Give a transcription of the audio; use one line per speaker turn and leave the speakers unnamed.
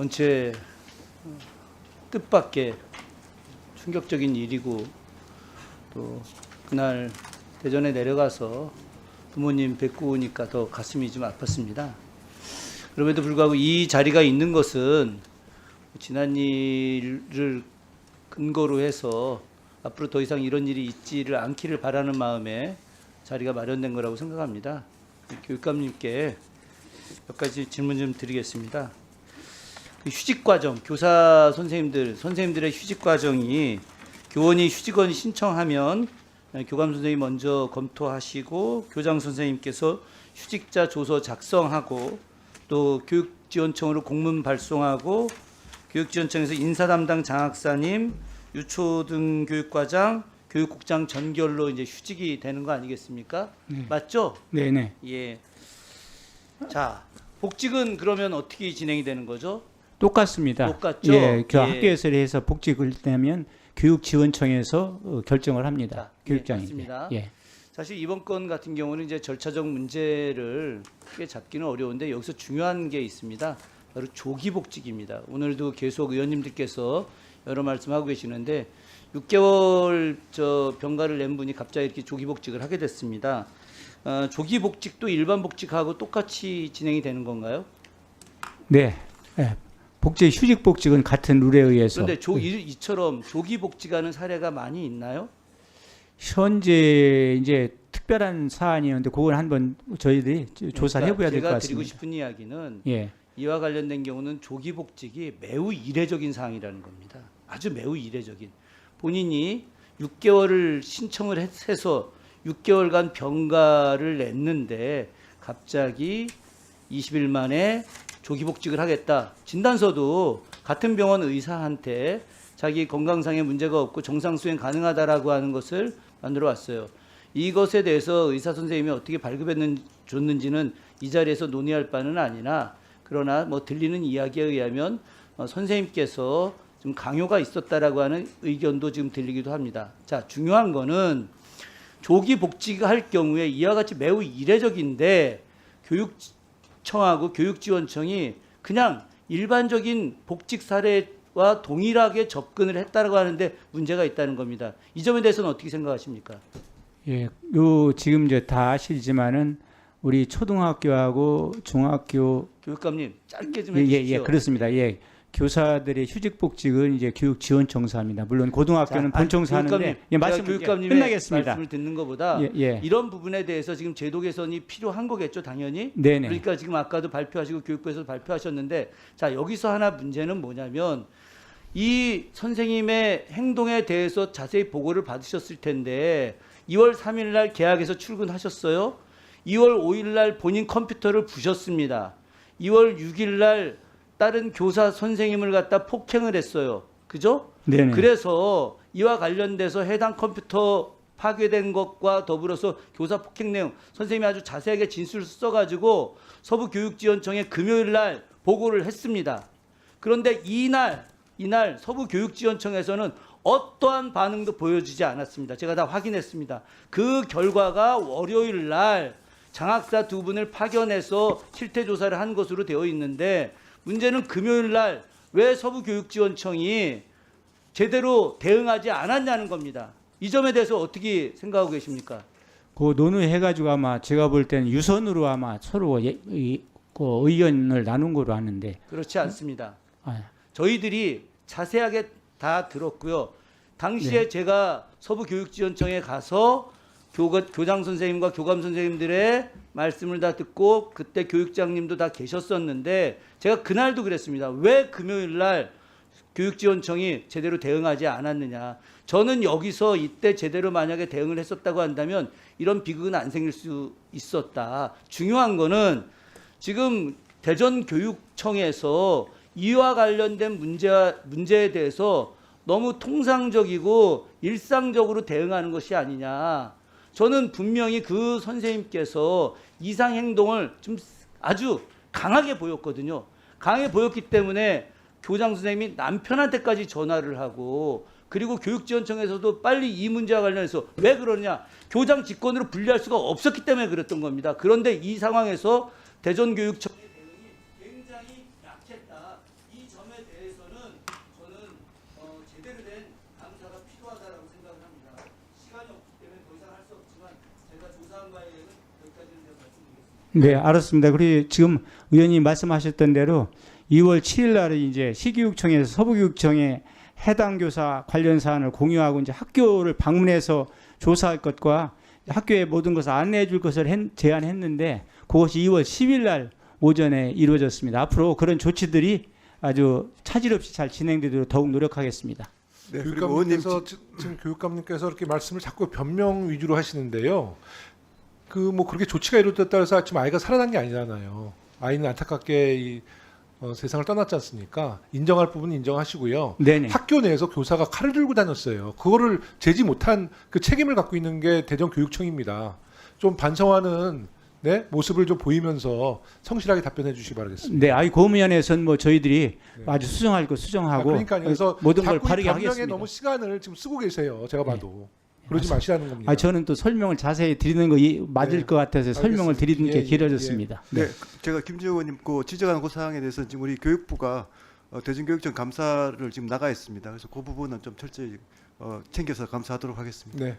원체 뜻밖의 충격적인 일이고 또 그날 대전에 내려가서 부모님 뵙고 오니까 더 가슴이 좀 아팠습니다. 그럼에도 불구하고 이 자리가 있는 것은 지난 일을 근거로 해서 앞으로 더 이상 이런 일이 있지를 않기를 바라는 마음에 자리가 마련된 거라고 생각합니다. 교육감님께 몇 가지 질문 좀 드리겠습니다. 그 휴직 과정, 교사 선생님들의 휴직 과정이 교원이 휴직원 신청하면 교감 선생님이 먼저 검토하시고 교장 선생님께서 휴직자 조서 작성하고 또 교육지원청으로 공문 발송하고 교육지원청에서 인사담당 장학사님, 유초등교육과장, 교육국장 전결로 이제 휴직이 되는 거 아니겠습니까?
네.
맞죠?
네네.
예. 자, 복직은 그러면 어떻게 진행이 되는 거죠?
똑같습니다.
똑같죠?
예,
예.
학교에서 해서 복직을 되면 교육지원청에서 결정을 합니다.
자,
교육장이.
맞습니다.
예.
사실 이번 건 같은 경우는 이제 절차적 문제를 크게 잡기는 어려운데 여기서 중요한 게 있습니다. 바로 조기 복직입니다. 오늘도 계속 의원님들께서 여러 말씀하고 계시는데 6개월 병가를 낸 분이 갑자기 이렇게 조기 복직을 하게 됐습니다. 조기 복직도 일반 복직하고 똑같이 진행이 되는 건가요?
네. 예. 휴직 복직은 같은 룰에 의해서.
그런데 이처럼 조기 복직하는 사례가 많이 있나요?
현재 이제 특별한 사안이었는데 그걸 한번 저희들이 조사를 해봐야 될 것
제가
같습니다.
드리고 싶은 이야기는
예.
이와 관련된 경우는 조기 복직이 매우 이례적인 사항이라는 겁니다. 아주 매우 이례적인. 본인이 6개월을 신청을 해서 6개월간 병가를 냈는데 갑자기 20일 만에 조기 복직을 하겠다. 진단서도 같은 병원 의사한테 자기 건강상의 문제가 없고 정상 수행 가능하다라고 하는 것을 만들어 왔어요. 이것에 대해서 의사 선생님이 어떻게 줬는지는 이 자리에서 논의할 바는 아니나 그러나 뭐 들리는 이야기에 의하면 선생님께서 좀 강요가 있었다라고 하는 의견도 지금 들리기도 합니다. 자, 중요한 거는 조기 복직할 경우에 이와 같이 매우 이례적인데 교육청하고 교육지원청이 그냥 일반적인 복직 사례와 동일하게 접근을 했다라고 하는데 문제가 있다는 겁니다. 이 점에 대해서는 어떻게 생각하십니까?
예. 지금 이제 다 아시지만은 우리 초등학교하고 중학교
교육감님 짧게 좀
예,
해주십시오.
예, 그렇습니다. 예. 교사들의 휴직 복직은 이제 교육지원청사입니다. 물론 고등학교는 본청사하는데 예, 말씀
교육감님의
끝나겠습니다.
말씀을 듣는 것보다
예.
이런 부분에 대해서 지금 제도 개선이 필요한 거겠죠, 당연히.
네네.
그러니까 지금 아까도 발표하시고 교육부에서 발표하셨는데 자 여기서 하나 문제는 뭐냐면 이 선생님의 행동에 대해서 자세히 보고를 받으셨을 텐데 2월 3일 날 계약에서 출근하셨어요. 2월 5일 날 본인 컴퓨터를 부셨습니다. 2월 6일 날 다른 교사 선생님을 갖다 폭행을 했어요. 그죠?
네네.
그래서 이와 관련돼서 해당 컴퓨터 파괴된 것과 더불어서 교사 폭행 내용 선생님이 아주 자세하게 진술을 써가지고 서부교육지원청에 금요일 날 보고를 했습니다. 그런데 이날 서부교육지원청에서는 어떠한 반응도 보여주지 않았습니다. 제가 다 확인했습니다. 그 결과가 월요일 날 장학사 2분을 파견해서 실태조사를 한 것으로 되어 있는데 문제는 금요일 날 왜 서부교육지원청이 제대로 대응하지 않았냐는 겁니다. 이 점에 대해서 어떻게 생각하고 계십니까?
그 논의해가지고 아마 제가 볼 때는 유선으로 아마 서로 그 의견을 나눈 거로 아는데
그렇지 않습니다.
아,
저희들이 자세하게 다 들었고요. 당시에
네.
제가 서부교육지원청에 가서 교장 선생님과 교감 선생님들의 말씀을 다 듣고 그때 교육장님도 다 계셨었는데 제가 그날도 그랬습니다. 왜 금요일 날 교육지원청이 제대로 대응하지 않았느냐. 저는 여기서 이때 제대로 만약에 대응을 했었다고 한다면 이런 비극은 안 생길 수 있었다. 중요한 거는 지금 대전교육청에서 이와 관련된 문제에 대해서 너무 통상적이고 일상적으로 대응하는 것이 아니냐. 저는 분명히 그 선생님께서 이상 행동을 좀 아주 강하게 보였거든요. 강하게 보였기 때문에 교장 선생님이 남편한테까지 전화를 하고 그리고 교육지원청에서도 빨리 이 문제와 관련해서 왜 그러냐. 교장 직권으로 분리할 수가 없었기 때문에 그랬던 겁니다. 그런데 이 상황에서 대전교육청의 대응이 굉장히 약했다. 이 점 대해서는 저는 제대로 된 감사가 필요하다고 생각을 합니다. 시간이 없기 때문에 더 이상 할 수 없지만 제가 조사한 바에 의하면 여기까지는 제가 말씀드리겠습니다.
네, 알았습니다. 그리고 지금 의원님 말씀하셨던 대로 2월 7일 날에 이제 시교육청에서 서부교육청에 해당 교사 관련 사안을 공유하고 이제 학교를 방문해서 조사할 것과 학교에 모든 것을 안내해 줄 것을 제안했는데 그것이 2월 10일 날 오전에 이루어졌습니다. 앞으로 그런 조치들이 아주 차질 없이 잘 진행되도록 더욱 노력하겠습니다.
네, 그리고 의원님
교육감님께서 지금 교육감님께서 이렇게 말씀을 자꾸 변명 위주로 하시는데요. 그 뭐 그렇게 조치가 이루어졌다 해서 지금 아이가 살아난 게 아니잖아요. 아이는 안타깝게 세상을 떠났지 않습니까? 인정할 부분은 인정하시고요.
네네.
학교 내에서 교사가 칼을 들고 다녔어요. 그거를 제지 못한 그 책임을 갖고 있는 게 대전교육청입니다. 좀 반성하는 모습을 좀 보이면서 성실하게 답변해 주시기 바라겠습니다.
네, 아이 고문위원회에서는 뭐 저희들이
네.
아주 수정할 거 수정하고
그러니까요. 그래서
모든 걸
자꾸 이
바르게
변명에
하겠습니다.
너무 시간을 지금 쓰고 계세요. 제가 봐도. 그러지 마시라는 겁니다.
아, 저는 또 설명을 자세히 드리는 거 맞을
네.
것 같아서 설명을
알겠습니다.
드리는 게
예,
길어졌습니다.
네, 제가 김지영 의원님 그 지적하는 그 사항에 대해서 지금 우리 교육부가 대전교육청 감사를 지금 나가 있습니다. 그래서 그 부분은 좀 철저히 챙겨서 감사하도록 하겠습니다.
네.